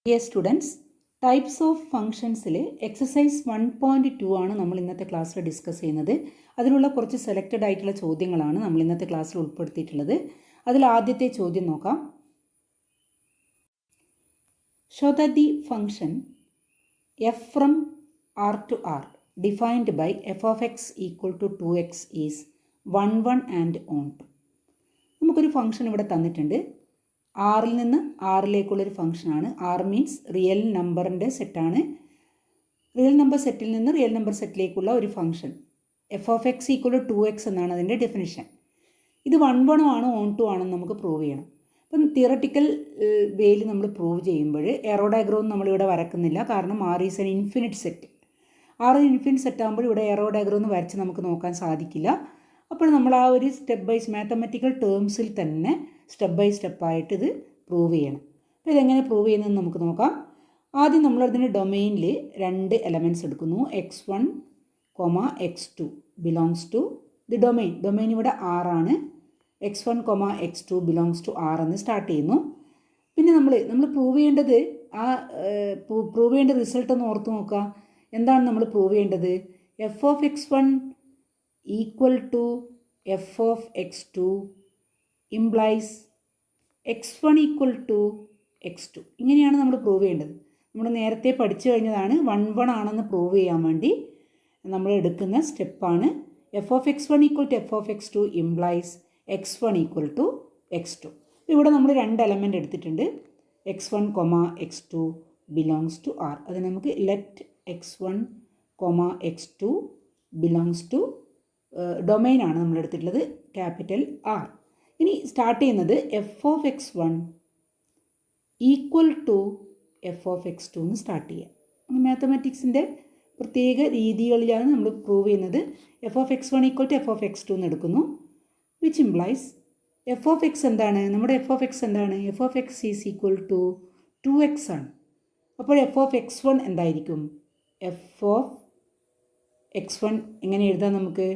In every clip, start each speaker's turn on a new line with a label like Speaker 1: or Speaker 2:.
Speaker 1: Dear students, types of ഫങ്ഷൻസിൽ exercise 1.2 ആണ് നമ്മൾ ഇന്നത്തെ ക്ലാസ്സിൽ ഡിസ്കസ് ചെയ്യുന്നത്. അതിലുള്ള കുറച്ച് സെലക്റ്റഡ് ആയിട്ടുള്ള ചോദ്യങ്ങളാണ് നമ്മൾ ഇന്നത്തെ ക്ലാസ്സിൽ ഉൾപ്പെടുത്തിയിട്ടുള്ളത്. അതിൽ ആദ്യത്തെ ചോദ്യം നോക്കാം. Show that the function f from r to r defined by f of x equal to 2x is 1, 1 and on. നമുക്കൊരു ഫംഗ്ഷൻ ഇവിടെ തന്നിട്ടുണ്ട്. ആറിൽ നിന്ന് ആറിലേക്കുള്ളൊരു ഫംഗ്ഷനാണ്. ആർ മീൻസ് റിയൽ നമ്പറിൻ്റെ സെറ്റാണ്. റിയൽ നമ്പർ സെറ്റിൽ നിന്ന് റിയൽ നമ്പർ സെറ്റിലേക്കുള്ള ഒരു function f of x equal to 2x എന്നാണ് അതിൻ്റെ ഡെഫിനിഷൻ. ഇത് 1, 1 ആണോ ഓൺ 2 ആണെന്ന് നമുക്ക് പ്രൂവ് ചെയ്യണം. അപ്പം തിയറട്ടിക്കൽ വേയിൽ നമ്മൾ പ്രൂവ് ചെയ്യുമ്പോൾ എറോ ഡയഗ്രാം നമ്മളിവിടെ വരക്കുന്നില്ല. കാരണം R is an infinite set. R infinite set ആകുമ്പോൾ ഇവിടെ എറോ ഡയഗ്രാം ഒന്ന് വരച്ച് നമുക്ക് നോക്കാൻ സാധിക്കില്ല. അപ്പോൾ നമ്മൾ ആ ഒരു സ്റ്റെപ്പ് ബൈ മാത്തമാറ്റിക്കൽ ടേംസിൽ തന്നെ സ്റ്റെപ്പ് ബൈ സ്റ്റെപ്പായിട്ട് ഇത് പ്രൂവ് ചെയ്യണം. അപ്പോൾ ഇതെങ്ങനെ പ്രൂവ് ചെയ്യുന്നതെന്ന് നമുക്ക് നോക്കാം. ആദ്യം നമ്മളതിന് ഡൊമെയിനിൽ 2 എലമെൻറ്റ്സ് എടുക്കുന്നു. x1, x2 belongs to the domain ഇവിടെ R ആണ്. x1, x2 belongs to R എന്ന് സ്റ്റാർട്ട് ചെയ്യുന്നു. പിന്നെ നമ്മൾ പ്രൂവ് ചെയ്യേണ്ടത് പ്രൂവ് ചെയ്യേണ്ട റിസൾട്ട് ഒന്ന് ഓർത്ത് നോക്കുക. എന്താണ് നമ്മൾ പ്രൂവ് ചെയ്യേണ്ടത്? F of x1 equal to f of x2 implies x1 equal to x2. ഇങ്ങനെയാണ് നമ്മൾ പ്രൂവ് ചെയ്യേണ്ടത്. നമ്മൾ നേരത്തെ പഠിച്ചു കഴിഞ്ഞതാണ്. 1, 1 ആണെന്ന് പ്രൂവ് ചെയ്യാൻ വേണ്ടി നമ്മൾ എടുക്കുന്ന സ്റ്റെപ്പാണ് f of x1 equal to f of x2 implies x1 equal to x2. ഇവിടെ നമ്മൾ 2 എലമെൻറ്റ് എടുത്തിട്ടുണ്ട്. x1, x2 belongs to R. അത് നമുക്ക് let x1, x2 belongs to ഡൊമെയിനാണ് നമ്മൾ എടുത്തിട്ടുള്ളത്, ക്യാപിറ്റൽ R. ഇനി സ്റ്റാർട്ട് ചെയ്യുന്നത് f of x1 equal to f of x2 എന്ന് സ്റ്റാർട്ട് ചെയ്യുക. മാത്തമാറ്റിക്സിൻ്റെ പ്രത്യേക രീതികളിലാണ് നമ്മൾ പ്രൂവ് ചെയ്യുന്നത്. F of x1 equal to f of x2 എന്ന് എടുക്കുന്നു. Which implies f of x എന്താണ്? നമ്മുടെ എഫ് ഓഫ് എക്സ് എന്താണ്? F of x is equal to 2x ആണ്. അപ്പോൾ എഫ് ഓഫ് x1 എന്തായിരിക്കും? എഫ് ഓഫ് x1 എങ്ങനെ എഴുതാം നമുക്ക്?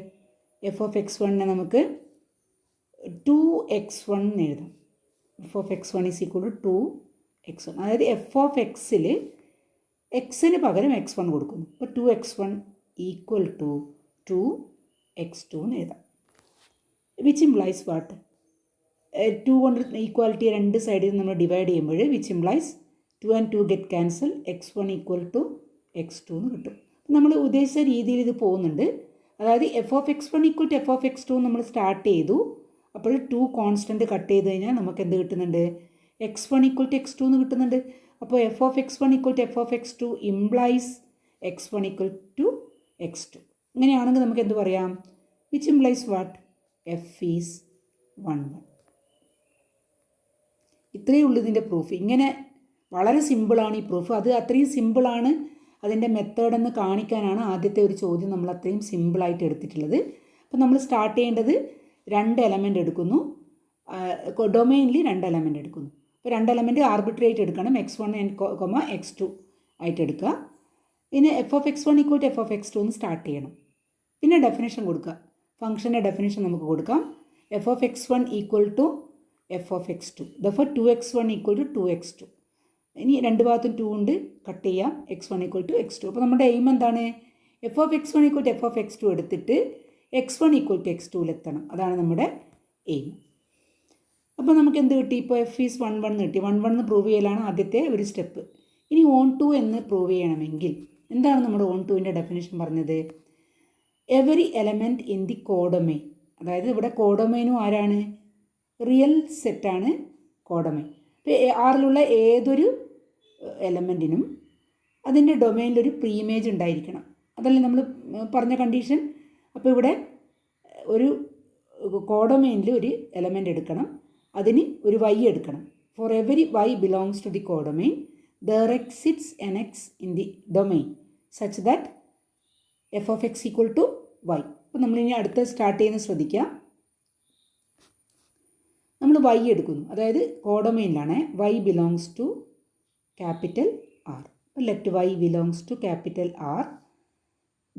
Speaker 1: എഫ് ഓഫ് x1നെ നമുക്ക് 2x1 എന്ന് എഴുതാം. F of x1 is equal to 2x1. അതായത് എഫ് ഓഫ് എക്സിൽ എക്സിന് പകരം x1 കൊടുക്കുന്നു. അപ്പോൾ 2x1 ഈക്വൽ ടു 2x2 എന്ന് എഴുതാം. Which implies what? 2 കൊണ്ട് ഈക്വാലിറ്റി 2 സൈഡിൽ നമ്മൾ ഡിവൈഡ് ചെയ്യുമ്പോൾ which implies 2 and 2 get cancel, x1 equal to x2 എന്ന് കിട്ടും. നമ്മൾ ഉദ്ദേശിച്ച രീതിയിൽ ഇത് പോകുന്നുണ്ട്. അതായത് f of x1 equal to f of x2 നമ്മൾ സ്റ്റാർട്ട് ചെയ്തു. അപ്പോൾ 2 കോൺസ്റ്റൻറ്റ് കട്ട് ചെയ്ത് കഴിഞ്ഞാൽ നമുക്ക് എന്ത് കിട്ടുന്നുണ്ട്? x1 ഈക്വൽ ടു x2 എന്ന് കിട്ടുന്നുണ്ട്. അപ്പോൾ f of x1 equal to f of x2 implies x1 equal to x2. ഇങ്ങനെയാണെങ്കിൽ നമുക്ക് എന്ത് പറയാം? Which implies what? F is 1, 1. ഇത്രയേ ഉള്ളൂ ഇതിൻ്റെ പ്രൂഫ്. ഇങ്ങനെ വളരെ സിമ്പിളാണ് ഈ പ്രൂഫ്. അത് അത്രയും സിമ്പിളാണ് അതിൻ്റെ മെത്തേഡെന്ന് കാണിക്കാനാണ് ആദ്യത്തെ ഒരു ചോദ്യം നമ്മൾ അത്രയും സിമ്പിളായിട്ട് എടുത്തിട്ടുള്ളത്. അപ്പോൾ നമ്മൾ സ്റ്റാർട്ട് ചെയ്യേണ്ടത് 2 എലമെൻ്റ് എടുക്കുന്നു. ഡൊമെയിനിൽ 2 എലമെൻ്റ് എടുക്കുന്നു. അപ്പോൾ 2 എലമെൻറ്റ് ആർബിട്രറി ആയിട്ട് എടുക്കണം. x1 and x2 ആയിട്ട് എടുക്കുക. പിന്നെ f of x1 equal to f of x2 എന്ന് സ്റ്റാർട്ട് ചെയ്യണം. പിന്നെ ഡെഫിനേഷൻ കൊടുക്കുക. ഫംഗ്ഷൻ്റെ ഡെഫിനേഷൻ നമുക്ക് കൊടുക്കാം. F of x1 equal to f of x2. Therefore 2x1 equal to 2x2. ഇനി 2 ഭാഗത്തും 2 ഉണ്ട്, കട്ട് ചെയ്യാം. x1 equal to x2. അപ്പോൾ നമ്മുടെ എയിം എന്താണ്? F of x1 equal to f of x2 എടുത്തിട്ട് x1 ഈക്വൽ ടു x2 അതാണ് നമ്മുടെ എയിം. അപ്പോൾ നമുക്ക് എന്ത് കിട്ടി? ഇപ്പോൾ എഫ് ഈസ് 1, 1 എന്ന് കിട്ടി. 1, 1 എന്ന് പ്രൂവ് ചെയ്യലാണ് ആദ്യത്തെ ഒരു സ്റ്റെപ്പ്. ഇനി ഓൺ 2 എന്ന് പ്രൂവ് ചെയ്യണമെങ്കിൽ എന്താണ് നമ്മുടെ ഓൺ 2ൻ്റെ ഡെഫിനേഷൻ പറഞ്ഞത്? Every element in the codomain. അതായത് ഇവിടെ കോഡൊമെയിനും ആരാണ്? റിയൽ സെറ്റാണ് കോഡൊമെയിൻ. ഇപ്പോൾ ആറിലുള്ള ഏതൊരു എലമെൻറ്റിനും അതിൻ്റെ ഡൊമെയിനിലൊരു പ്രീഇമേജ് ഉണ്ടായിരിക്കണം. അതല്ലേ നമ്മൾ പറഞ്ഞ കണ്ടീഷൻ. അപ്പോൾ ഇവിടെ ഒരു കോഡൊമെയിനിൽ ഒരു എലമെൻ്റ് എടുക്കണം. അതിന് ഒരു y എടുക്കണം. For every y belongs to the codomain there exists an x in the domain such that f of x equal to y. അപ്പോൾ നമ്മളിനി അടുത്ത സ്റ്റാർട്ട് ചെയ്യുന്നത് ശ്രദ്ധിക്കുക. നമ്മൾ y എടുക്കുന്നു. അതായത് കോഡൊമെയിനിലാണ് y belongs to capital R. Let y belongs to capital R.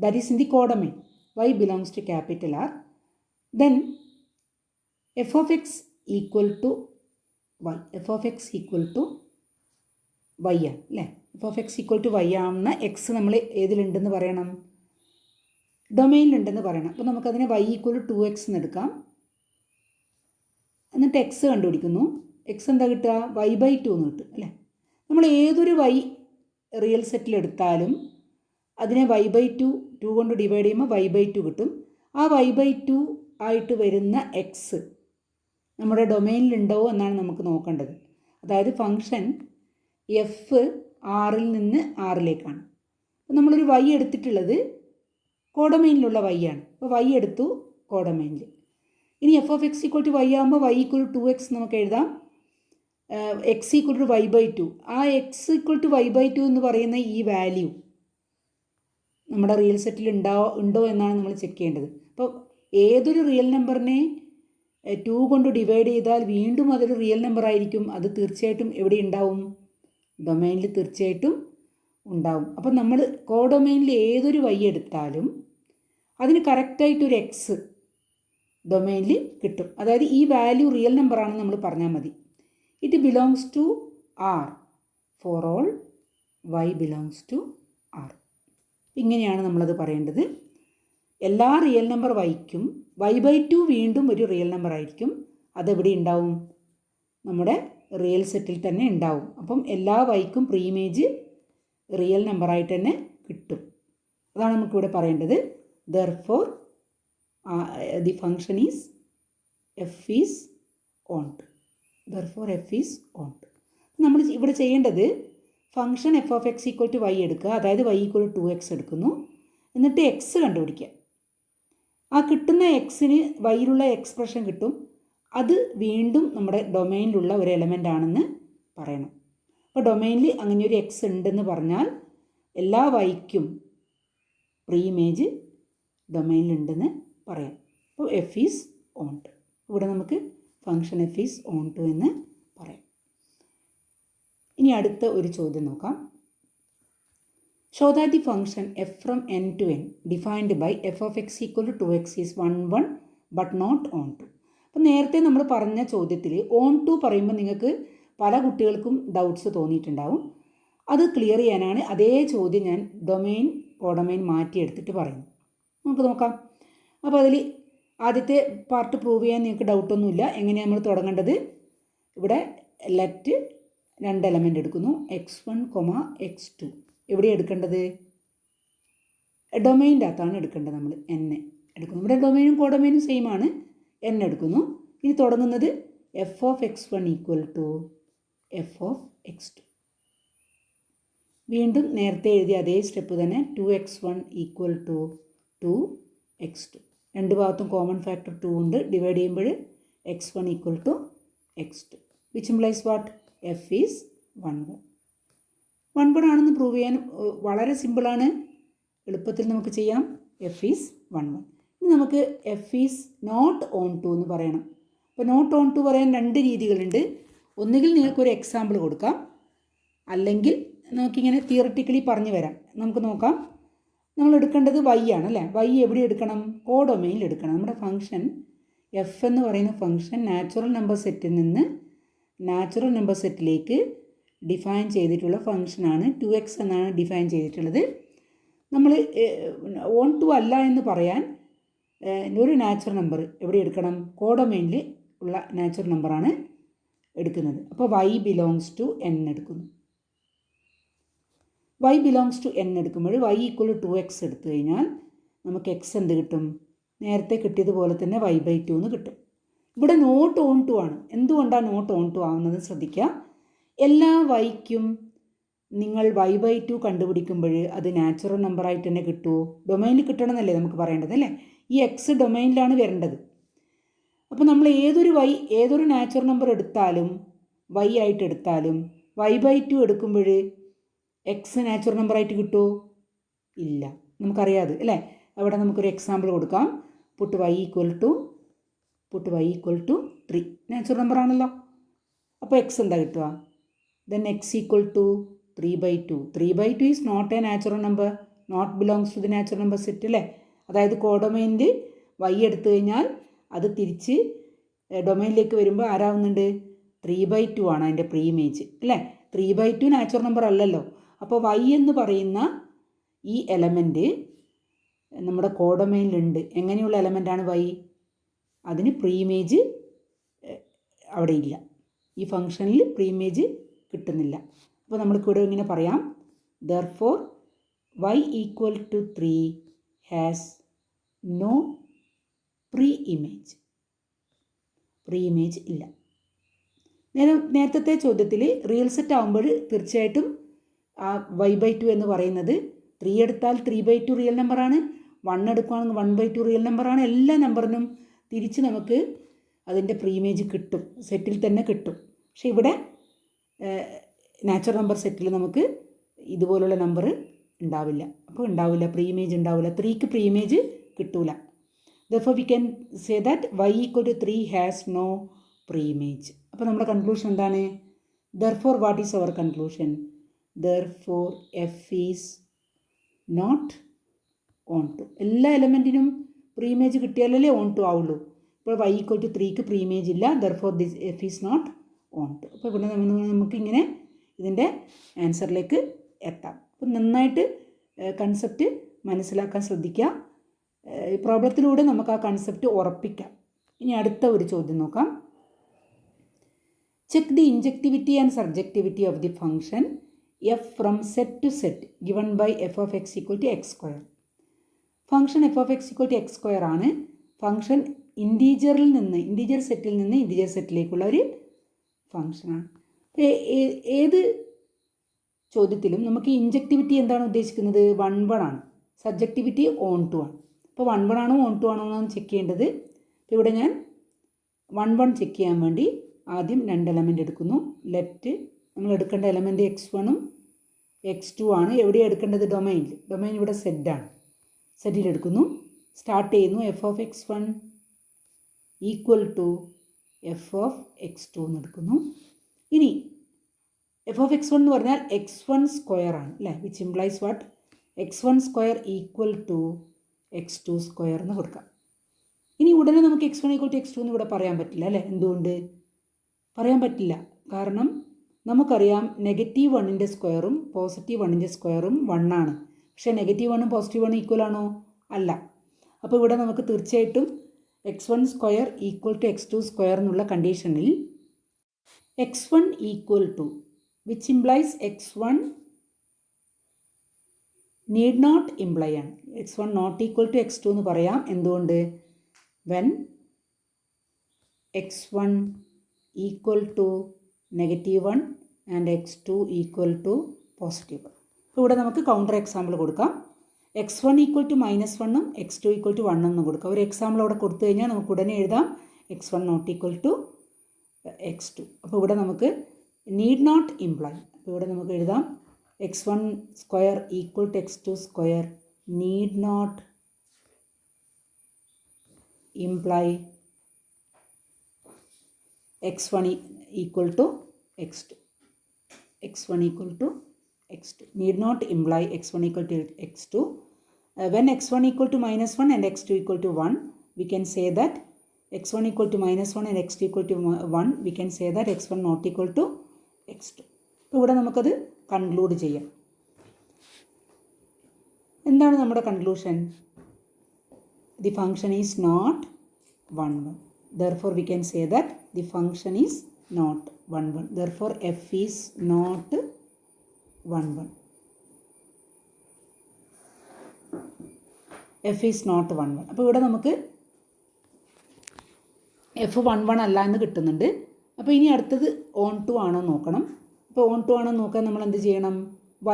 Speaker 1: That is in the codomain. y belongs to capital R. Then f of x equal to y. F of x equal to y ആണ് അല്ലേ. F of x equal to y ആവുന്ന x നമ്മൾ ഏതിലുണ്ടെന്ന് പറയണം, ഡൊമെയിനിലുണ്ടെന്ന് പറയണം. അപ്പോൾ നമുക്കതിനെ Y equal to 2x എന്ന് എടുക്കാം. എന്നിട്ട് എക്സ് കണ്ടുപിടിക്കുന്നു. എക്സ് എന്താ കിട്ടുക, y/2 എന്ന് കിട്ടും അല്ലേ. നമ്മൾ ഏതൊരു വൈ റിയൽ സെറ്റിലെടുത്താലും അതിനെ y/2 2 കൊണ്ട് ഡിവൈഡ് ചെയ്യുമ്പോൾ y/2 കിട്ടും. ആ y/2 ആയിട്ട് വരുന്ന എക്സ് നമ്മുടെ ഡൊമെയിനിലുണ്ടോ എന്നാണ് നമുക്ക് നോക്കേണ്ടത്. അതായത് ഫങ്ഷൻ എഫ് ആറിൽ നിന്ന് ആറിലേക്കാണ്. അപ്പോൾ നമ്മളൊരു വൈ എടുത്തിട്ടുള്ളത് കോഡൊമെയിനിലുള്ള വൈ ആണ്. അപ്പോൾ വൈ എടുത്തു കോഡൊമെയിനിൽ. ഇനി f of x equal to y ആകുമ്പോൾ വൈ ഈക്വൽ ടു 2x നമുക്ക് എഴുതാം. X equal to y/2. ആ എക്സ് ഈക്വൽ ടു y/2 എന്ന് പറയുന്ന ഈ വാല്യൂ നമ്മുടെ റിയൽ സെറ്റിൽ ഉണ്ടോ എന്നാണ് നമ്മൾ ചെക്ക് ചെയ്യേണ്ടത്. അപ്പോൾ ഏതൊരു റിയൽ നമ്പറിനെ 2 കൊണ്ട് ഡിവൈഡ് ചെയ്താൽ വീണ്ടും അതൊരു റിയൽ നമ്പർ ആയിരിക്കും. അത് തീർച്ചയായിട്ടും എവിടെ ഉണ്ടാവും, ഡൊമെയിനിൽ തീർച്ചയായിട്ടും ഉണ്ടാവും. അപ്പം നമ്മൾ കോഡൊമെയിനിൽ ഏതൊരു വൈ എടുത്താലും അതിന് കറക്റ്റായിട്ടൊരു എക്സ് ഡൊമെയിനിൽ കിട്ടും. അതായത് ഈ വാല്യൂ റിയൽ നമ്പറാണെന്ന് നമ്മൾ പറഞ്ഞാൽ മതി. It belongs to R for all y belongs to R. ഇങ്ങനെയാണ് നമ്മളത് പറയേണ്ടത്. എല്ലാ റിയൽ നമ്പർ വൈക്കും y/2 വീണ്ടും ഒരു റിയൽ നമ്പർ ആയിരിക്കും. അതെവിടെ ഉണ്ടാവും, നമ്മുടെ റിയൽ സെറ്റിൽ തന്നെ ഉണ്ടാവും. അപ്പം എല്ലാ വൈക്കും പ്രീമേജ് റിയൽ നമ്പറായിട്ട് തന്നെ കിട്ടും. അതാണ് നമുക്കിവിടെ പറയേണ്ടത്. Therefore the function is f is onto. Therefore f is onto. നമ്മൾ ഇവിടെ ചെയ്യേണ്ടത് function f of x equal to y എടുക്കുക. അതായത് വൈ ഈക്വൽ ടു 2x എടുക്കുന്നു. എന്നിട്ട് എക്സ് കണ്ടുപിടിക്കുക. ആ കിട്ടുന്ന എക്സിന് വൈയിലുള്ള എക്സ്പ്രഷൻ കിട്ടും. അത് വീണ്ടും നമ്മുടെ ഡൊമെയിനിലുള്ള ഒരു എലമെൻ്റ് ആണെന്ന് പറയണം. അപ്പോൾ ഡൊമെയിനിൽ അങ്ങനെ ഒരു എക്സ് ഉണ്ടെന്ന് പറഞ്ഞാൽ എല്ലാ വൈക്കും പ്രീഇമേജ് ഡൊമെയിനിലുണ്ടെന്ന് പറയാം. അപ്പോൾ എഫ് ഈസ് ഓൺഡ്. ഇവിടെ നമുക്ക് ഫങ്ഷൻ എഫ് ഈസ് ഓൺഡ് എന്ന് പറയാം. ഇനി അടുത്ത ഒരു ചോദ്യം നോക്കാം. Show that the function f from n to n defined by f of x equal to 2x is 1 1 but not onto. അപ്പം നേരത്തെ നമ്മൾ പറഞ്ഞ ചോദ്യത്തിൽ ഓൺ ടു പറയുമ്പോൾ നിങ്ങൾക്ക് പല കുട്ടികൾക്കും ഡൗട്ട്സ് തോന്നിയിട്ടുണ്ടാവും. അത് ക്ലിയർ ചെയ്യാനാണ് അതേ ചോദ്യം ഞാൻ ഡൊമെയിൻ കോഡൊമെയിൻ മാറ്റിയെടുത്തിട്ട് പറയുന്നു. നമുക്ക് നോക്കാം. അപ്പോൾ അതിൽ ആദ്യത്തെ പാർട്ട് പ്രൂവ് ചെയ്യാൻ നിങ്ങൾക്ക് ഡൗട്ടൊന്നുമില്ല. എങ്ങനെയാണ് നമ്മൾ തുടങ്ങേണ്ടത്, ഇവിടെ ലെറ്റ് 2 എലമെൻ്റ് എടുക്കുന്നു, x1, x2. എവിടെയാണ് എടുക്കേണ്ടത്, ഡൊമെയിൻ്റെ അകത്താണ് എടുക്കേണ്ടത്. നമ്മൾ n എടുക്കുന്നു. ഇവിടെ ഡൊമെയിനും കോഡൊമെയിനും സെയിം ആണ്. n എടുക്കുന്നു. ഇനി തുടങ്ങുന്നത് f of x1 equal to f of x2. വീണ്ടും നേരത്തെ എഴുതിയ അതേ സ്റ്റെപ്പ് തന്നെ 2x1 ഈക്വൽ ടു 2x2. രണ്ട് ഭാഗത്തും കോമൺ ഫാക്ടർ 2 ഉണ്ട്. ഡിവൈഡ് ചെയ്യുമ്പോൾ x1 equal to x2 which implies what, f is 1 1. 1 1 ആണെന്ന് പ്രൂവ് ചെയ്യാൻ വളരെ സിമ്പിളാണ്. എളുപ്പത്തിൽ നമുക്ക് ചെയ്യാം. F is 1 1. ഇനി നമുക്ക് f is not onto എന്ന് പറയണം. അപ്പോൾ നോട്ട് ഓൺ ടു പറയാൻ 2 രീതികളുണ്ട്. ഒന്നുകിൽ നിങ്ങൾക്കൊരു എക്സാമ്പിൾ കൊടുക്കാം, അല്ലെങ്കിൽ നമുക്കിങ്ങനെ തിയററ്റിക്കലി പറഞ്ഞു വരാം. നമുക്ക് നോക്കാം. നമ്മൾ എടുക്കേണ്ടത് വൈ ആണ് അല്ലേ. വൈ എവിടെ എടുക്കണം, കോഡൊമെയിനിൽ എടുക്കണം. നമ്മുടെ ഫംഗ്ഷൻ എഫ് എന്ന് പറയുന്ന ഫംഗ്ഷൻ നാച്ചുറൽ നമ്പർ സെറ്റിൽ നിന്ന് നാച്ചുറൽ നമ്പർ സെറ്റിലേക്ക് ഡിഫൈൻ ചെയ്തിട്ടുള്ള ഫംഗ്ഷനാണ്. 2x എന്നാണ് ഡിഫൈൻ ചെയ്തിട്ടുള്ളത്. നമ്മൾ ഓൺ ടു അല്ല എന്ന് പറയാൻ ഒരു നാച്ചുറൽ നമ്പർ എവിടെ എടുക്കണം, കോഡൊമെയിനിൽ ഉള്ള നാച്ചുറൽ നമ്പറാണ് എടുക്കുന്നത്. അപ്പോൾ y ബിലോങ്സ് ടു n എടുക്കുന്നു. y ബിലോങ്സ് ടു n എടുക്കുമ്പോൾ y ഈക്വൽ ടു 2x എടുത്തു കഴിഞ്ഞാൽ നമുക്ക് x എന്ത് കിട്ടും, നേരത്തെ കിട്ടിയതുപോലെ തന്നെ y/2 എന്ന് കിട്ടും. ഇവിടെ നോട്ട് ഓൺ ടു ആണ്. എന്തുകൊണ്ടാണ് നോട്ട് ഓൺ ടു ആവുന്നത് ശ്രദ്ധിക്കുക. എല്ലാ വൈക്കും നിങ്ങൾ y/2 കണ്ടുപിടിക്കുമ്പോൾ അത് നാച്ചുറൽ നമ്പറായിട്ട് തന്നെ കിട്ടുമോ, ഡൊമൈനിൽ കിട്ടണമെന്നല്ലേ നമുക്ക് പറയേണ്ടത് അല്ലേ. ഈ എക്സ് ഡൊമൈനിലാണ് വരേണ്ടത്. അപ്പോൾ നമ്മൾ ഏതൊരു നാച്ചുറൽ നമ്പർ എടുത്താലും y ആയിട്ട് എടുത്താലും y/2 എടുക്കുമ്പോൾ എക്സ് നാച്ചുറൽ നമ്പറായിട്ട് കിട്ടുമോ, ഇല്ല. നമുക്കറിയാതെ അല്ലേ. അവിടെ നമുക്കൊരു എക്സാമ്പിൾ കൊടുക്കാം. Put y equal to 3 natural നമ്പറാണല്ലോ. അപ്പോൾ എക്സ് എന്താ കിട്ടുക, then x equal to 3/2. 3/2 is not a natural number, not belongs to the natural number set അല്ലേ. അതായത് കോഡൊമെയിനിൽ y എടുത്തു കഴിഞ്ഞാൽ അത് തിരിച്ച് ഡൊമൈനിലേക്ക് വരുമ്പോൾ ആരാവുന്നുണ്ട്, 3/2 ആണ് അതിൻ്റെ പ്രീ ഇമേജ് അല്ലേ. 3/2 നാച്ചുറൽ നമ്പർ അല്ലല്ലോ. അപ്പോൾ y എന്ന് പറയുന്ന ഈ എലമെൻറ്റ് നമ്മുടെ കോഡൊമൈനിലുണ്ട്. എങ്ങനെയുള്ള എലമെൻ്റാണ് y? അതിന് പ്രീഇമേജ് അവിടെ ഇല്ല. ഈ ഫംഗ്ഷനിൽ പ്രീഇമേജ് കിട്ടുന്നില്ല. അപ്പോൾ നമ്മൾക്ക് ഇവിടെ ഇങ്ങനെ പറയാം, therefore y equal to 3 has no പ്രീഇമേജ്. പ്രീഇമേജ് ഇല്ല. നേരത്തെ ചോദ്യത്തിൽ റിയൽ സെറ്റ് ആകുമ്പോൾ തീർച്ചയായിട്ടും ആ y/2 എന്ന് പറയുന്നത് 3 എടുത്താൽ 3/2 റിയൽ നമ്പറാണ്, 1 എടുക്കുകയാണെങ്കിൽ 1/2 റിയൽ നമ്പറാണ്. എല്ലാ നമ്പറിനും തിരിച്ച് നമുക്ക് അതിൻ്റെ പ്രീഇമേജ് കിട്ടും, സെറ്റിൽ തന്നെ കിട്ടും. പക്ഷെ ഇവിടെ നാച്ചുറൽ നമ്പർ സെറ്റിൽ നമുക്ക് ഇതുപോലുള്ള നമ്പർ ഉണ്ടാവില്ല. അപ്പോൾ ഉണ്ടാവില്ല, പ്രീഇമേജ് ഉണ്ടാവില്ല. 3ക്ക് പ്രീഇമേജ് കിട്ടൂല. therefore we can say that y equal to 3 has no പ്രീഇമേജ്. അപ്പോൾ നമ്മുടെ കൺക്ലൂഷൻ എന്താണ്? therefore what is our conclusion? therefore f is not onto. എല്ലാ എലമെൻറ്റിനും പ്രീഇമേജ് കിട്ടിയാലല്ലേ ഓൺടു ആവുള്ളൂ. ഇപ്പോൾ y equal to 3ക്ക് പ്രീഇമേജ് ഇല്ല, therefore this f is not onto. അപ്പോൾ ഇവിടെ നമുക്കിങ്ങനെ ഇതിൻ്റെ ആൻസറിലേക്ക് എത്താം. അപ്പോൾ നന്നായിട്ട് കൺസെപ്റ്റ് മനസ്സിലാക്കാൻ ശ്രദ്ധിക്കുക. ഈ പ്രോബ്ലത്തിലൂടെ നമുക്ക് ആ കൺസെപ്റ്റ് ഉറപ്പിക്കാം. ഇനി അടുത്ത ഒരു ചോദ്യം നോക്കാം. Check the injectivity and subjectivity of the function f from set to set given by f of x equal to x square. Function f of x equal to x square ആണ്. Function integer സെറ്റിൽ നിന്ന് integer സെറ്റിലേക്കുള്ള ഒരു ഫംഗ്ഷനാണ്. ഏത് ചോദ്യത്തിലും നമുക്ക് ഇൻജക്റ്റിവിറ്റി എന്താണ് ഉദ്ദേശിക്കുന്നത്? 1 ആണ്. സബ്ജക്റ്റിവിറ്റി ഓൺ ടു ആണ്. അപ്പോൾ 1 ആണോ ഓൺ ടു ആണോ എന്നാണ് ചെക്ക് ചെയ്യേണ്ടത്. അപ്പോൾ ഇവിടെ ഞാൻ 1 ചെക്ക് ചെയ്യാൻ വേണ്ടി ആദ്യം 2 എലമെൻ്റ് എടുക്കുന്നു. ലെഫ്റ്റ് നമ്മൾ എടുക്കേണ്ട എലമെൻറ്റ് x1ഉം x2 ആണ്. എവിടെയാണ് എടുക്കേണ്ടത്? ഡൊമൈനിൽ. ഡൊമൈൻ ഇവിടെ സെഡാണ്. സെഡിൽ എടുക്കുന്നു. സ്റ്റാർട്ട് ചെയ്യുന്നു. F of x1 equal to f of x2 എന്ന് എടുക്കുന്നു. ഇനി എഫ് ഓഫ് x1 എന്ന് പറഞ്ഞാൽ x1 സ്ക്വയർ ആണ് അല്ലേ, which implies what? x1 square equal to x2 square എന്ന് കൊടുക്കാം. ഇനി ഉടനെ നമുക്ക് x1 ഈക്വൽ ടു x2 എന്ന് ഇവിടെ പറയാൻ പറ്റില്ല അല്ലേ? എന്തുകൊണ്ട് പറയാൻ പറ്റില്ല? കാരണം നമുക്കറിയാം -1ൻ്റെ സ്ക്വയറും +1ൻ്റെ സ്ക്വയറും 1 ആണ്. പക്ഷേ -1ഉം +1ഉം ഈക്വൽ ആണോ? അല്ല. അപ്പോൾ ഇവിടെ നമുക്ക് തീർച്ചയായിട്ടും x1 square equal to x2 square എന്നുള്ള കണ്ടീഷനിൽ x1 equal to which implies x1 need not imply ആണ്. x1 not equal to x2 എന്ന് പറയാം. എന്തുകൊണ്ട്? When x1 equal to -1 and x2 equal to +1. അപ്പോൾ ഇവിടെ നമുക്ക് കൗണ്ടർ എക്സാമ്പിൾ കൊടുക്കാം. x1 ഈക്വൽ ടു -1ഉം x2 ഈക്വൽ ടു 1 എന്നും കൊടുക്കാം. ഒരു എക്സാമ്പിൾ അവിടെ കൊടുത്തു കഴിഞ്ഞാൽ നമുക്ക് ഉടനെ എഴുതാം x1 not equal to x2. അപ്പോൾ ഇവിടെ നമുക്ക് നീഡ് നോട്ട് ഇംപ്ലൈ. അപ്പോൾ ഇവിടെ നമുക്ക് എഴുതാം x1 square equal to x2 square need not imply x1 equal to x2. x1 equal to x2 need not imply x1 equal to x2. When x1 equal to -1 and x2 equal to 1, we can say that x1 equal to -1 and x2 equal to 1, we can say that x1 not equal to x2. അപ്പോൾ ഇവിടെ നമുക്കത് conclude ചെയ്യാം. എന്താണ് നമ്മുടെ conclusion? The function is not 1, 1. Therefore we can say that the function is not 1, 1. Therefore f is not 1, 1. F is not 1, 1. അപ്പോൾ ഇവിടെ നമുക്ക് F 1, 1 അല്ല എന്ന് കിട്ടുന്നുണ്ട്. അപ്പോൾ ഇനി അടുത്തത് ഓൺ ടു ആണോ നോക്കണം. അപ്പോൾ ഓൺ ടു ആണോ നോക്കാൻ നമ്മൾ എന്ത് ചെയ്യണം?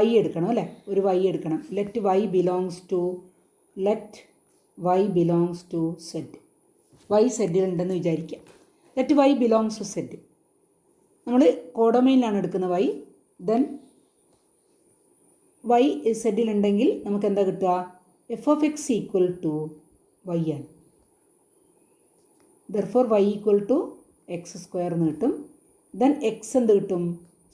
Speaker 1: y എടുക്കണം അല്ലേ? ഒരു y എടുക്കണം. Let y belongs to set. y സെഡിലുണ്ടെന്ന് വിചാരിക്കുക. Let y belongs to set. നമ്മൾ കോഡൊമൈനിലാണ് എടുക്കുന്ന y. ദെൻ y സെഡിലുണ്ടെങ്കിൽ നമുക്ക് എന്താ കിട്ടുക? F of x equal to y ആണ്. Therefore y equal to x square എന്ന് കിട്ടും. ദെൻ എക്സ് എന്ത് കിട്ടും?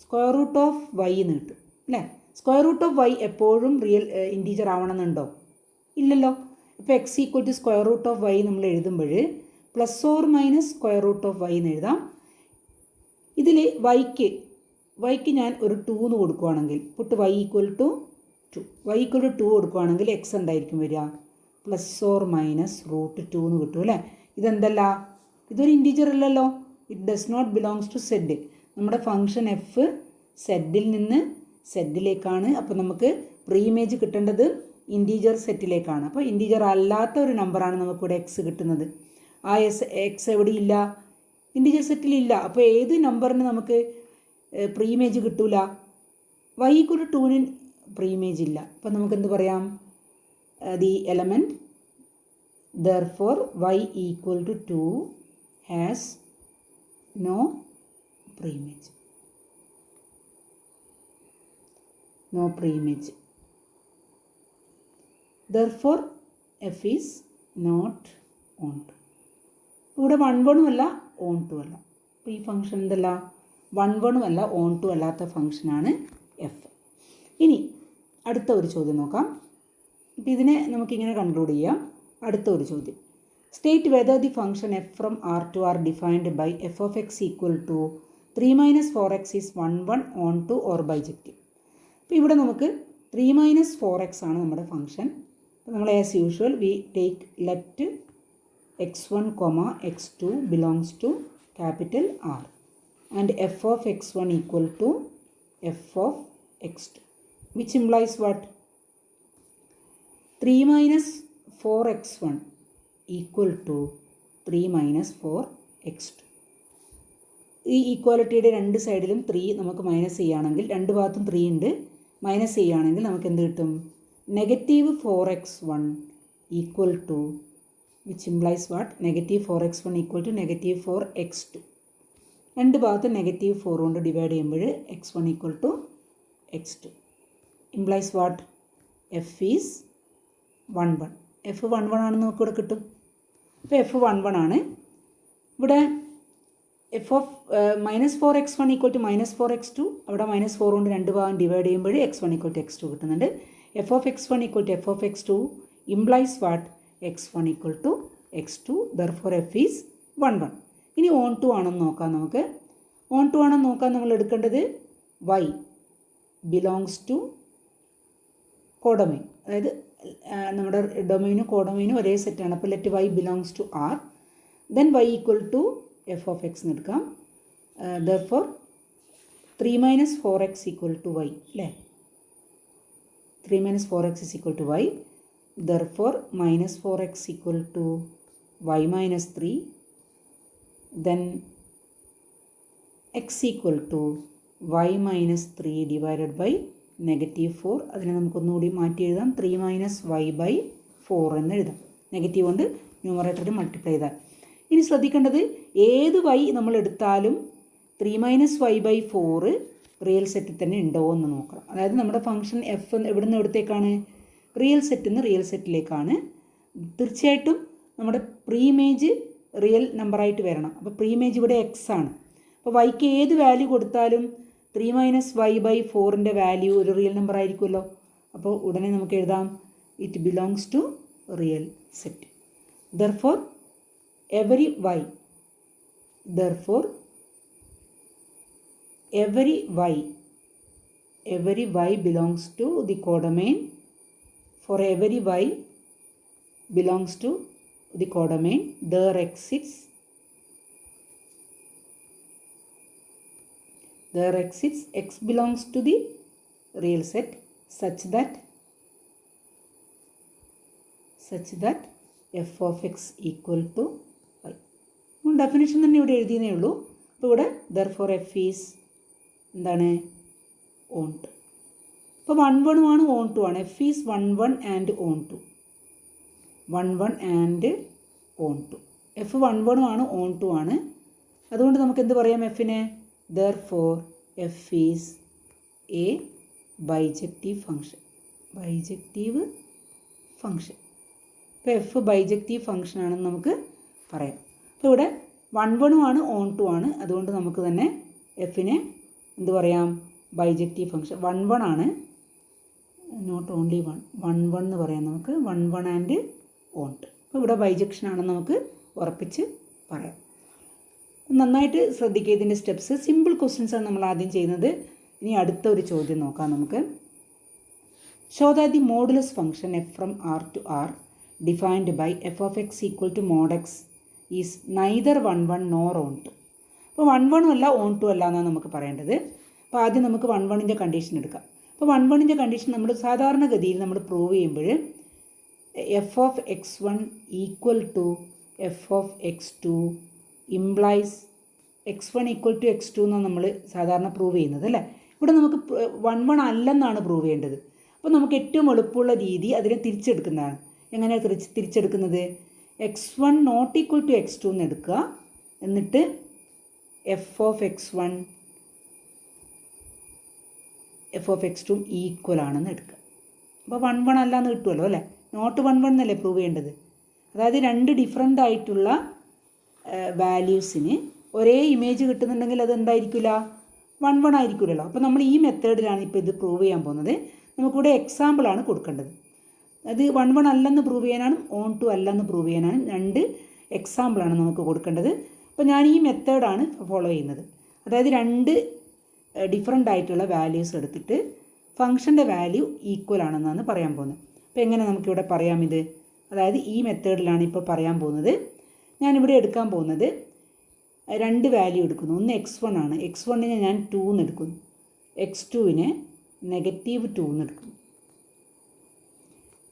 Speaker 1: സ്ക്വയർ റൂട്ട് ഓഫ് y എന്ന് കിട്ടും അല്ലേ? സ്ക്വയർ റൂട്ട് ഓഫ് y എപ്പോഴും റിയൽ ഇൻറ്റീജർ ആവണമെന്നുണ്ടോ? ഇല്ലല്ലോ. ഇപ്പോൾ x equal to square root of y നമ്മൾ എഴുതുമ്പോൾ +or - square root of y എന്ന് എഴുതാം. ഇതിൽ yക്ക് വൈക്ക് ഞാൻ ഒരു 2 എന്ന് കൊടുക്കുകയാണെങ്കിൽ put y equal to 2, y equal to 2 കൊടുക്കുകയാണെങ്കിൽ എക്സ് എന്തായിരിക്കും വരിക? +or-√2 എന്ന് കിട്ടും അല്ലേ? ഇതെന്തല്ല? ഇതൊരു ഇൻറ്റീജർ അല്ലല്ലോ. It does not belongs to Z. നമ്മുടെ ഫംഗ്ഷൻ എഫ് സെഡിൽ നിന്ന് സെഡിലേക്കാണ്. അപ്പോൾ നമുക്ക് പ്രീ ഇമേജ് കിട്ടേണ്ടത് ഇൻറ്റീജർ സെറ്റിലേക്കാണ്. അപ്പോൾ ഇൻറ്റീജർ അല്ലാത്ത ഒരു നമ്പറാണ് നമുക്കിവിടെ എക്സ് കിട്ടുന്നത്. ആ എക്സ് എവിടെയില്ല? ഇൻറ്റീജർ സെറ്റിലില്ല. അപ്പോൾ ഏത് നമ്പറിന് നമുക്ക് പ്രീ ഇമേജ് കിട്ടൂല? y ഈക്വൽ ടു 2ന് പ്രീ ഇമേജ് ഇല്ല. അപ്പോൾ നമുക്ക് എന്ത് പറയാം? The element therefore y equal to 2 has no pre image. No pre image. therefore f is not on2. ഇവിടെ 1 1 അല്ല on 2 അല്ല. അപ്പോൾ ഈ ഫംഗ്ഷൻ എന്തല്ല? 1 1 അല്ല on 2 അല്ലാത്ത ഫംഗ്ഷനാണ് എഫ്. ഇനി അടുത്ത ഒരു ചോദ്യം നോക്കാം. അപ്പോൾ ഇതിനെ നമുക്കിങ്ങനെ കൺക്ലൂഡ് ചെയ്യാം. അടുത്ത ഒരു ചോദ്യം, state whether the function f from R to R defined by f of x equal to 3 - 4x is 1 1 on 2 or bijective. അപ്പോൾ ഇവിടെ നമുക്ക് 3 - 4x ആണ് നമ്മുടെ ഫംഗ്ഷൻ. അപ്പോൾ നമ്മൾ as usual we take let x1, x2 belongs to capital R and f of x1 equal to f of x2, which implies what? 3 - 4x1 equal to 3 - 4x2. ഈ ഈക്വാലിറ്റിയുടെ രണ്ട് സൈഡിലും 3 നമുക്ക് മൈനസ് ചെയ്യുകയാണെങ്കിൽ, രണ്ട് ഭാഗത്തും 3 ഉണ്ട്, മൈനസ് ചെയ്യുകയാണെങ്കിൽ നമുക്ക് എന്ത് കിട്ടും? -4x1 equal to, which implies what? -4x1 equal to -4x2. രണ്ട് ഭാഗത്ത് -4 കൊണ്ട് ഡിവൈഡ് ചെയ്യുമ്പോൾ x1 equal to x2 implies what? f is 1 1. f 1 1 ആണെന്ന് നമുക്ക് ഇവിടെ കിട്ടും. അപ്പോൾ f 1 1 ആണ്. ഇവിടെ f of -4x1 equal to -4x2, അവിടെ -4 കൊണ്ട് രണ്ട് ഭാഗം ഡിവൈഡ് ചെയ്യുമ്പോൾ x1 equal to x2 കിട്ടുന്നുണ്ട്. f of x1 equal to f of x2 implies what? x1 equal to x2. therefore f is 1 1. ഇനി on 2 ആണെന്ന് നോക്കാം. നമുക്ക് on 2 ആണെന്ന് നോക്കാൻ നമ്മൾ എടുക്കേണ്ടത് y ബിലോങ്സ് ടു കോഡൊമൈൻ. അതായത് നമ്മുടെ ഡൊമൈനും കോഡൊമൈനും ഒരേ സെറ്റാണ്. അപ്പോൾ let y belongs to R, then y equal to f of x എന്ന് എടുക്കാം. therefore 3 - 4x equal to y അല്ലേ? 3 - 4x is equal to y. therefore -4x equal to y minus 3, then x equal to y minus 3 divided by -4. അതിനെ നമുക്കൊന്നുകൂടി മാറ്റി എഴുതാം. 3 - y/4 എന്ന് എഴുതാം. Negative കൊണ്ട് ന്യൂമറേറ്ററിൽ മൾട്ടിപ്ലൈ ചെയ്താൽ. ഇനി ശ്രദ്ധിക്കേണ്ടത്, ഏത് y നമ്മൾ എടുത്താലും 3 - y/4 റിയൽ സെറ്റിൽ തന്നെ ഉണ്ടോ എന്ന് നോക്കണം. അതായത് നമ്മുടെ ഫംഗ്ഷൻ എഫ് എവിടെ നിന്ന് എവിടത്തേക്കാണ്? റിയൽ സെറ്റിൽ നിന്ന് റിയൽ സെറ്റിലേക്കാണ്. തീർച്ചയായിട്ടും നമ്മുടെ പ്രീ ഇമേജ് റിയൽ നമ്പറായിട്ട് വരണം. അപ്പോൾ പ്രീ ഇമേജ് ഇവിടെ എക്സ് ആണ്. അപ്പോൾ വൈക്ക് ഏത് വാല്യൂ കൊടുത്താലും 3 - y/4ൻ്റെ വാല്യൂ ഒരു റിയൽ നമ്പർ ആയിരിക്കുമല്ലോ. അപ്പോൾ ഉടനെ നമുക്ക് എഴുതാം it belongs to real set. therefore every y belongs to the codomain. For every y belongs to the codomain, there exists x belongs to the real set such that f of x equal to y. Definition തന്നെ ഇവിടെ എഴുതിയേ ഉള്ളൂ. അപ്പോൾ ഇവിടെ therefore f is എന്താണ്? on 2. ഇപ്പോൾ 1 1 ആണ് on 2 ആണ്. f is 1 1 and on 2. 1 1 and on 2. f 1 1 ആണ് on 2 ആണ്. അതുകൊണ്ട് നമുക്ക് എന്ത് പറയാം എഫിനെ? therefore f is a bijective function. ഇപ്പോൾ എഫ് ബൈജക്റ്റീവ് ഫംഗ്ഷൻ ആണെന്ന് നമുക്ക് പറയാം. അപ്പോൾ ഇവിടെ 1 1 ആണ് on 2 ആണ്. അതുകൊണ്ട് നമുക്ക് തന്നെ എഫിനെ എന്ത് പറയാം? Bijective function. 1 1 ആണ്, നോട്ട് ഓൺലി 1 1 എന്ന് പറയാം നമുക്ക്. 1 1 ആൻഡ് on 2. അപ്പോൾ ഇവിടെ ബൈജക്ഷൻ ആണെന്ന് നമുക്ക് ഉറപ്പിച്ച് പറയാം. നന്നായിട്ട് ശ്രദ്ധിക്കുക ഇതിൻ്റെ സ്റ്റെപ്സ്. സിമ്പിൾ ക്വസ്റ്റ്യൻസാണ് നമ്മൾ ആദ്യം ചെയ്യുന്നത്. ഇനി അടുത്ത ഒരു ചോദ്യം നോക്കാം നമുക്ക്. Show that the modulus function f from R to R defined by f of x equal to mod x is neither 1 nor onto. അപ്പോൾ 1 അല്ല ഓൺ ടു അല്ല എന്നാണ് നമുക്ക് പറയേണ്ടത്. അപ്പോൾ ആദ്യം നമുക്ക് 1 കണ്ടീഷൻ എടുക്കാം. അപ്പോൾ 1 കണ്ടീഷൻ നമ്മൾ സാധാരണഗതിയിൽ നമ്മൾ പ്രൂവ് ചെയ്യുമ്പോൾ f of x one equal to f of x two implies x one equal to x two എന്നാണ് നമ്മൾ സാധാരണ പ്രൂവ് ചെയ്യുന്നത് അല്ലേ. ഇവിടെ നമുക്ക് 1 അല്ലെന്നാണ് പ്രൂവ് ചെയ്യേണ്ടത്. അപ്പോൾ നമുക്ക് ഏറ്റവും എളുപ്പമുള്ള രീതി അതിനെ തിരിച്ചെടുക്കുന്നതാണ്. എങ്ങനെയാണ് തിരിച്ചെടുക്കുന്നത്? X one not equal to x two എന്ന് എടുക്കുക. എന്നിട്ട് f of x one f of x two equal ആണെന്ന് എടുക്കുക. അപ്പോൾ 1 അല്ലാന്ന് കിട്ടുമല്ലോ അല്ലേ. നോട്ട് 1 എന്നല്ലേ പ്രൂവ് ചെയ്യേണ്ടത്. അതായത് രണ്ട് ഡിഫറെൻ്റ് ആയിട്ടുള്ള വാല്യൂസിന് ഒരേ ഇമേജ് കിട്ടുന്നുണ്ടെങ്കിൽ അത് എന്തായിരിക്കില്ല? 1 ആയിരിക്കില്ലല്ലോ. അപ്പോൾ നമ്മൾ ഈ മെത്തേഡിലാണ് ഇപ്പോൾ ഇത് പ്രൂവ് ചെയ്യാൻ പോകുന്നത്. നമുക്കിവിടെ എക്സാമ്പിളാണ് കൊടുക്കേണ്ടത്. അത് 1 അല്ലെന്ന് പ്രൂവ് ചെയ്യാനാണ് ഓൺ ടു അല്ലെന്ന് പ്രൂവ് ചെയ്യാനാണ് രണ്ട് എക്സാമ്പിളാണ് നമുക്ക് കൊടുക്കേണ്ടത്. അപ്പോൾ ഞാൻ ഈ മെത്തേഡാണ് ഫോളോ ചെയ്യുന്നത്. അതായത് രണ്ട് ഡിഫറെൻ്റ് ആയിട്ടുള്ള വാല്യൂസ് എടുത്തിട്ട് ഫംഗ്ഷൻ്റെ വാല്യൂ ഈക്വൽ ആണെന്നാണ് പറയാൻ പോകുന്നത്. അപ്പോൾ എങ്ങനെ നമുക്കിവിടെ പറയാം ഇത്? അതായത് ഈ മെത്തേഡിലാണ് ഇപ്പോൾ പറയാൻ പോകുന്നത്. ഞാനിവിടെ എടുക്കാൻ പോകുന്നത് രണ്ട് വാല്യൂ എടുക്കുന്നു. ഒന്ന് x1 ആണ്. x1നെ ഞാൻ 2 എന്ന് എടുക്കുന്നു. x2നെ -2 എന്ന് എടുക്കുന്നു.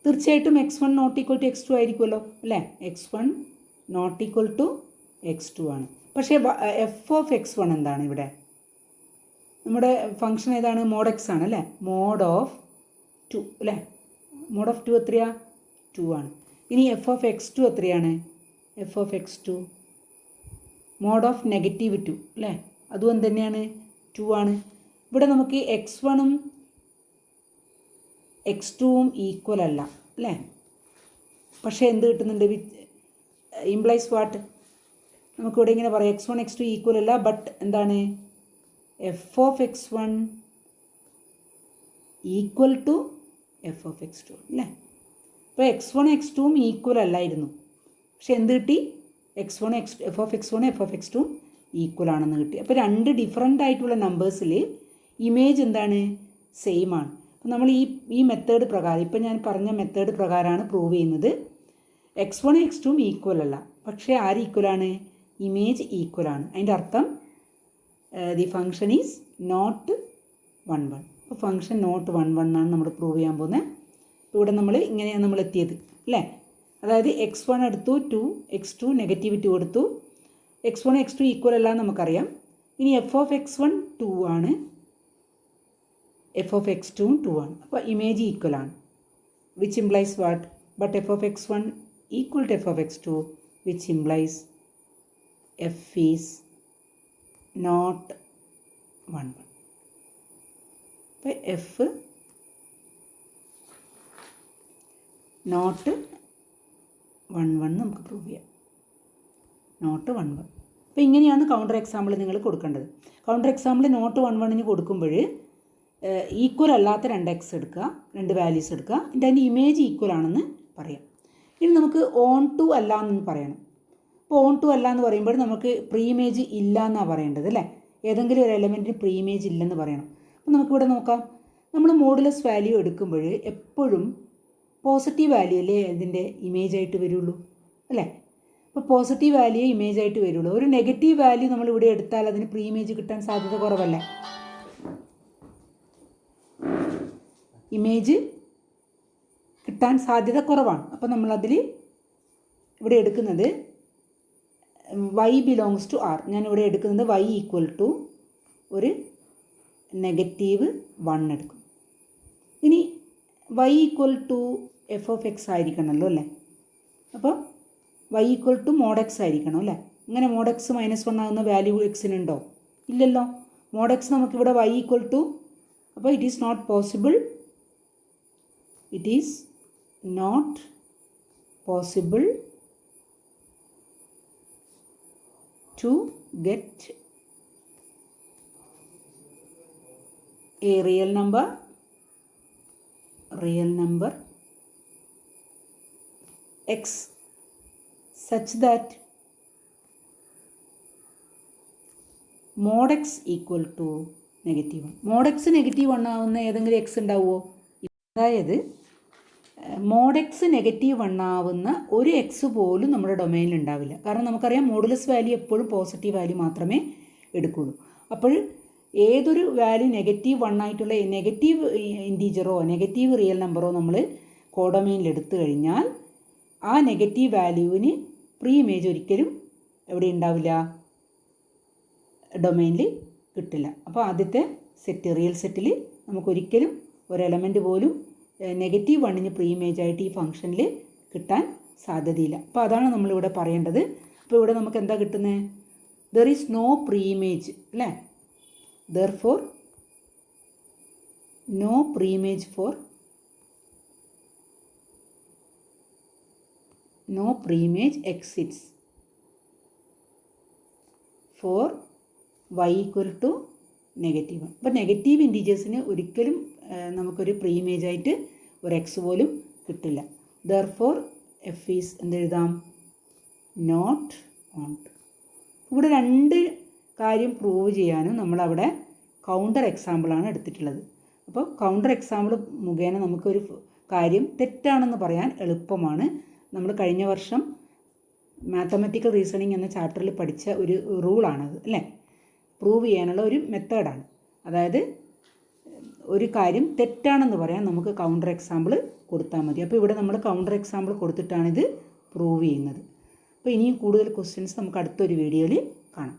Speaker 1: തീർച്ചയായിട്ടും x1 not equal to x2 ആയിരിക്കുമല്ലോ അല്ലേ. x1 not equal to x2 ആണ്. പക്ഷേ എഫ് ഓഫ് x1 എന്താണ് ഇവിടെ? നമ്മുടെ ഫംഗ്ഷൻ ഏതാണ്? മോഡ് എക്സ് ആണ് അല്ലേ. മോഡ് ഓഫ് 2 അല്ലേ. മോഡ് ഓഫ് 2 എത്രയാ? 2 ആണ്. ഇനി എഫ് ഓഫ് x2 എത്രയാണ്? F of x2 mode of -2 അല്ലേ. അതും എന്ത് തന്നെയാണ്? 2 ആണ്. ഇവിടെ നമുക്ക് x1ഉം x2ഉം ഈക്വൽ അല്ല അല്ലേ. പക്ഷേ എന്ത് കിട്ടുന്നുണ്ട്? Implies what? നമുക്കിവിടെ ഇങ്ങനെ പറയാം x1 x2 ഈക്വൽ അല്ല. ബട്ട് എന്താണ്? F of x1 equal to f of x2 അല്ലേ. അപ്പോൾ x1 x2ഉം ഈക്വൽ അല്ലായിരുന്നു. പക്ഷെ എന്ത് കിട്ടി? F of x1 F of x2 equal ആണെന്ന് കിട്ടി. അപ്പോൾ രണ്ട് ഡിഫറെൻ്റ് ആയിട്ടുള്ള നമ്പേഴ്സിൽ ഇമേജ് എന്താണ്? സെയിം ആണ്. അപ്പോൾ നമ്മൾ ഈ മെത്തേഡ് പ്രകാരം, ഇപ്പോൾ ഞാൻ പറഞ്ഞ മെത്തേഡ് പ്രകാരമാണ് പ്രൂവ് ചെയ്യുന്നത്. x1 x2ഉം ഈക്വൽ അല്ല. പക്ഷേ ആര് ഈക്വലാണ്? ഇമേജ് ഈക്വൽ ആണ്. അതിൻ്റെ അർത്ഥം ദി ഫംഗ്ഷൻ ഈസ് നോട്ട് 1 അപ്പോൾ ഫംഗ്ഷൻ നോട്ട് 1 എന്നാണ് നമ്മൾ പ്രൂവ് ചെയ്യാൻ പോകുന്നത്. ഇവിടെ നമ്മൾ ഇങ്ങനെയാണ് നമ്മൾ എത്തിയത് അല്ലേ. അതായത് x1 എടുത്തു 2, x2 -2 എടുത്തു. x1 x2 ഈക്വൽ അല്ല എന്ന് നമുക്കറിയാം. ഇനി എഫ് ഓഫ് x1 2 ആണ്, എഫ് ഓഫ് x2ഉം 2 ആണ്. അപ്പോൾ ഇമേജ് ഈക്വൽ ആണ്. Which implies what? But f of x1 equal to f of x2 which implies f is not 1. അപ്പോൾ എഫ് നോട്ട് 1 നമുക്ക് പ്രൂവ് ചെയ്യാം. നോട്ട് 1. അപ്പോൾ ഇങ്ങനെയാണ് കൗണ്ടർ എക്സാമ്പിൾ നിങ്ങൾ കൊടുക്കേണ്ടത്. കൗണ്ടർ എക്സാമ്പിൾ നോട്ട് 1 കൊടുക്കുമ്പോൾ ഈക്വൽ അല്ലാത്ത 2x എടുക്കുക, രണ്ട് വാല്യൂസ് എടുക്കുക. അതിൻ്റെ ഇമേജ് ഈക്വൽ ആണെന്ന് പറയാം. ഇനി നമുക്ക് ഓൺ ടു അല്ല എന്ന് പറയണം. അപ്പോൾ ഓൺ ടു അല്ല എന്ന് പറയുമ്പോൾ നമുക്ക് പ്രീ ഇമേജ് ഇല്ല എന്നാണ് പറയേണ്ടത് അല്ലേ. ഏതെങ്കിലും ഒരു എലമെൻറ്റിന് പ്രീ ഇമേജ് ഇല്ലെന്ന് പറയണം. അപ്പോൾ നമുക്കിവിടെ നോക്കാം. നമ്മൾ മോഡുലസ് വാല്യൂ എടുക്കുമ്പോൾ എപ്പോഴും പോസിറ്റീവ് വാല്യൂ അല്ലേ അതിൻ്റെ ഇമേജ് ആയിട്ട് വരുള്ളൂ അല്ലേ. അപ്പോൾ പോസിറ്റീവ് വാല്യൂ ഇമേജ് ആയിട്ട് വരുള്ളൂ. ഒരു നെഗറ്റീവ് വാല്യൂ നമ്മളിവിടെ എടുത്താൽ അതിന് പ്രീ ഇമേജ് കിട്ടാൻ സാധ്യത കുറവല്ലേ. ഇമേജ് കിട്ടാൻ സാധ്യത കുറവാണ്. അപ്പോൾ നമ്മളതിൽ ഇവിടെ എടുക്കുന്നത് y ബിലോങ്സ് ടു r. ഞാനിവിടെ എടുക്കുന്നത് y ഈക്വൽ ടു ഒരു -1 എടുക്കും. ഇനി y equal to f of x ആയിരിക്കണമല്ലോ അല്ലേ. അപ്പോൾ y equal to mod x ആയിരിക്കണം അല്ലേ. ഇങ്ങനെ മോഡ് എക്സ് -1 ആകുന്ന വാല്യൂ എക്സിനുണ്ടോ? ഇല്ലല്ലോ. മോഡ് എക്സ് നമുക്കിവിടെ y ഈക്വൽ ടു, അപ്പോൾ it is not possible. It is not possible to get a real number x such that mod x equal to -1. Mod x -1 ആവുന്ന ഏതെങ്കിലും എക്സ് ഉണ്ടാവുമോ? അതായത് mode x -1 ആവുന്ന ഒരു എക്സ് പോലും നമ്മുടെ ഡൊമൈനിൽ ഉണ്ടാവില്ല. കാരണം നമുക്കറിയാം മോഡുലസ് വാല്യൂ എപ്പോഴും പോസിറ്റീവ് വാല്യൂ മാത്രമേ എടുക്കുകയുള്ളൂ. അപ്പോൾ ഏതൊരു വാല്യൂ -1 ആയിട്ടുള്ള നെഗറ്റീവ് ഇൻറ്റീജറോ നെഗറ്റീവ് റിയൽ നമ്പറോ നമ്മൾ കോഡൊമൈനിൽ എടുത്തു കഴിഞ്ഞാൽ ആ നെഗറ്റീവ് വാല്യൂവിന് പ്രീ ഇമേജ് ഒരിക്കലും എവിടെ ഉണ്ടാവില്ല, ഡൊമൈനിൽ കിട്ടില്ല. അപ്പോൾ ആദ്യത്തെ സെറ്റ് റിയൽ സെറ്റിൽ നമുക്കൊരിക്കലും ഒരു എലമെൻറ്റ് പോലും -1 പ്രീ ഇമേജ് ആയിട്ട് ഈ ഫംഗ്ഷനിൽ കിട്ടാൻ സാധ്യതയില്ല. അപ്പോൾ അതാണ് നമ്മളിവിടെ പറയേണ്ടത്. അപ്പോൾ ഇവിടെ നമുക്ക് എന്താ കിട്ടുന്നത്? There is no pre image അല്ലേ. Therefore no pre image for no pre-image exists for y equal to -1. അപ്പോൾ നെഗറ്റീവ് ഇൻറ്റീജേഴ്സിന് ഒരിക്കലും നമുക്കൊരു പ്രീ ഇമേജ് ആയിട്ട് ഒരു എക്സ് പോലും കിട്ടില്ല. ദെർഫോർ എഫ് ഈസ് എന്തെഴുതാം? Not onto. ഇവിടെ രണ്ട് കാര്യം പ്രൂവ് ചെയ്യാനും നമ്മളവിടെ കൗണ്ടർ എക്സാമ്പിളാണ് എടുത്തിട്ടുള്ളത്. അപ്പോൾ കൗണ്ടർ എക്സാമ്പിൾ മുഖേന നമുക്കൊരു കാര്യം തെറ്റാണെന്ന് പറയാൻ എളുപ്പമാണ്. നമ്മൾ കഴിഞ്ഞ വർഷം മാത്തമാറ്റിക്കൽ റീസണിങ് എന്ന ചാപ്റ്ററിൽ പഠിച്ച ഒരു റൂളാണത് അല്ലേ. പ്രൂവ് ചെയ്യാനുള്ള ഒരു മെത്തേഡാണ്. അതായത് ഒരു കാര്യം തെറ്റാണെന്ന് പറയാൻ നമുക്ക് കൗണ്ടർ എക്സാമ്പിൾ കൊടുത്താൽ മതി. അപ്പോൾ ഇവിടെ നമ്മൾ കൗണ്ടർ എക്സാമ്പിൾ കൊടുത്തിട്ടാണിത് പ്രൂവ് ചെയ്യുന്നത്. അപ്പോൾ ഇനിയും കൂടുതൽ ക്വസ്റ്റ്യൻസ് നമുക്ക് അടുത്തൊരു വീഡിയോയിൽ കാണാം.